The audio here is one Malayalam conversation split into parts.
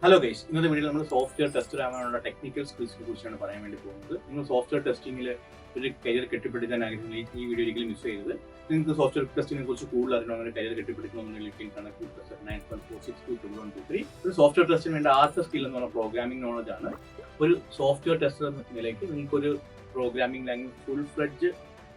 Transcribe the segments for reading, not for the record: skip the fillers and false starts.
ഹലോ ഗൈസ്, ഇന്നത്തെ വീഡിയോയിൽ നമ്മൾ സോഫ്റ്റ്വെയർ ടെസ്റ്റർ ആവാനുള്ള ടെക്നിക്കൽ സ്കിൽസിനെ കുറിച്ചാണ് പറയാൻ വേണ്ടി പോകുന്നത്. നിങ്ങൾ സോഫ്റ്റ്വെയർ ടെസ്റ്റിംഗിൽ ഒരു കരിയർ കെട്ടിപ്പിടിക്കാൻ ആഗ്രഹിക്കുന്ന ഈ വീഡിയോ ഒരിക്കലും മിസ് ചെയ്തത്. നിങ്ങൾക്ക് സോഫ്റ്റ്വെയർ ടെസ്റ്റിംഗിനെ കുറിച്ച് കൂടുതൽ അറിയണമെങ്കിൽ കരിയർ കെട്ടിപ്പിടിക്കണമെന്നുണ്ടെങ്കിൽ കണക്ക് 91462223. ഒരു സോഫ്റ്റ്വെയർ ടെസ്റ്റിന് വേണ്ട ആദ്യത്തെ സ്കിൽ എന്ന് പറഞ്ഞാൽ പ്രോഗ്രാമിംഗ് നോളജ് ആണ്. ഒരു സോഫ്റ്റ്വെയർ ടെസ്റ്റർ എന്ന നിലയ്ക്ക് നിങ്ങൾക്കൊരു programming language full fledge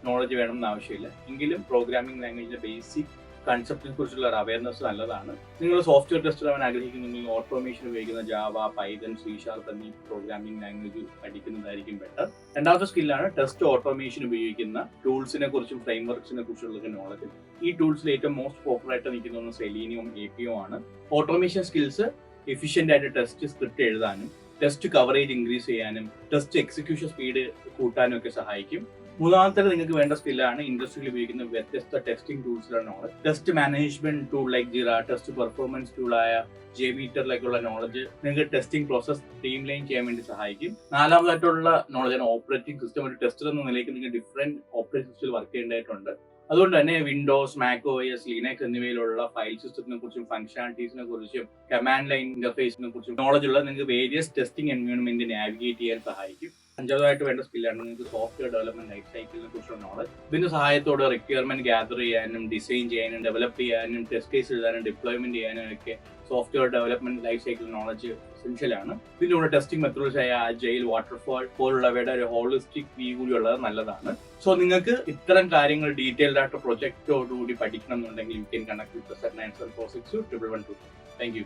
knowledge വേണമെന്ന് ആവശ്യമില്ല. എങ്കിലും പ്രോഗ്രാമിംഗ് ലാംഗ്വേജിന്റെ ബേസിക് കൺസെപ്റ്റിനെ കുറിച്ചുള്ള ഒരു അവയർനെസ് നല്ലതാണ്. നിങ്ങൾ സോഫ്റ്റ്വെയർ ടെസ്റ്റർ ആവാൻ ആഗ്രഹിക്കുന്നുണ്ടെങ്കിൽ ഓട്ടോമേഷൻ ഉപയോഗിക്കുന്ന ജാവ, പൈതൺ, സി ഷാർപ്പ് എന്നീ പ്രോഗ്രാമിംഗ് ലാംഗ്വേജ് പഠിക്കുന്നതായിരിക്കും ബെറ്റർ. രണ്ടാമത്തെ സ്കില്ലാണ് ടെസ്റ്റ് ഓട്ടോമേഷൻ ഉപയോഗിക്കുന്ന ടൂൾസിനെ കുറിച്ചും ഫ്രെയിംവർക്സിനെ കുറിച്ചുള്ള നോളജ്. ഈ ടൂൾസിൽ ഏറ്റവും മോസ്റ്റ് പോപ്പുലർ ആയിട്ട് നിൽക്കുന്ന സെലീനിയും APO ആണ്. ഓട്ടോമേഷൻ സ്കിൽസ് എഫിഷ്യന്റ് ആയിട്ട് ടെസ്റ്റ് സ്ക്രിപ്റ്റ് എഴുതാനും ടെസ്റ്റ് കവറേജ് ഇൻക്രീസ് ചെയ്യാനും ടെസ്റ്റ് എക്സിക്യൂഷൻ സ്പീഡ് കൂട്ടാനും ഒക്കെ സഹായിക്കും. മൂന്നാമത്തെ നിങ്ങൾക്ക് വേണ്ട സ്കില്ലാണ് ഇൻഡസ്ട്രിയിൽ ഉപയോഗിക്കുന്ന വ്യത്യസ്ത ടെസ്റ്റിംഗ് ടൂൾസിലുള്ള knowledge. Test management tool like Jira, test performance ടൂളായ JMeterലേക്കുള്ള നോളജ് നിങ്ങൾക്ക് ടെസ്റ്റിംഗ് പ്രോസസ് സ്ട്രീം ലൈൻ ചെയ്യാൻ വേണ്ടി സഹായിക്കും. നാലാമതായിട്ടുള്ള നോളജാണ് ഓപ്പറേറ്റിംഗ് സിസ്റ്റം. ഒരു ടെസ്റ്റർ എന്ന നിലയ്ക്ക് നിങ്ങൾ ഡിഫറെന്റ് ഓപ്പറേറ്റിംഗ് സിസ്റ്റത്തിൽ വർക്ക് ചെയ്യേണ്ടതായിട്ടുണ്ട്. അതുകൊണ്ട് തന്നെ വിൻഡോസ്, മാക്OS, ലിനക്സ് എന്നിവയിലുള്ള ഫയൽ സിസ്റ്റത്തിനെ കുറിച്ചും ഫംഗ്ഷനാലിറ്റീസിനെ കുറിച്ചും കമാൻഡ് ലൈൻ ഇന്റർഫേസിനെ കുറിച്ചും നോളജ് ഉള്ള നിങ്ങൾക്ക് വേരിയസ് ടെസ്റ്റിംഗ് എൻവയോൺമെന്റ് നാവിഗേറ്റ് ചെയ്യാൻ സഹായിക്കും. അഞ്ചാമതായിട്ട് വേണ്ട സ്കില്ലാണ് നിങ്ങൾക്ക് സോഫ്റ്റ്വെയർ ഡെവലപ്മെന്റ് ലൈഫ് സൈക്കിളിനെ കുറിച്ചുള്ള നോളജ്. ഇതിന്റെ സഹായത്തോടെ റിക്വയർമെന്റ് ഗ്യാദർ ചെയ്യാനും ഡിസൈൻ ചെയ്യാനും ഡെവലപ്പ് ചെയ്യാനും ടെസ്റ്റ് കേസ് എഴുതാനും ഡിപ്ലോയ്മെന്റ് ചെയ്യാനും ഒക്കെ software development life cycle knowledge essential ആണ്. ഇതിലൂടെ ടെസ്റ്റിംഗ് മെത്തഡ്സ് ആയ അജൈൽ, വാട്ടർഫാൾ പോലുള്ളവയുടെ ഒരു ഹോളിസ്റ്റിക് വ്യൂ കൂടി ഉള്ളത് നല്ലതാണ്. സോ നിങ്ങൾക്ക് ഇത്തരം കാര്യങ്ങൾ ഡീറ്റെയിൽഡ് ആയിട്ട് പ്രൊജക്റ്റോടുകൂടി പഠിക്കണം എന്നുണ്ടെങ്കിൽ you can connect with 97462112. Thank you.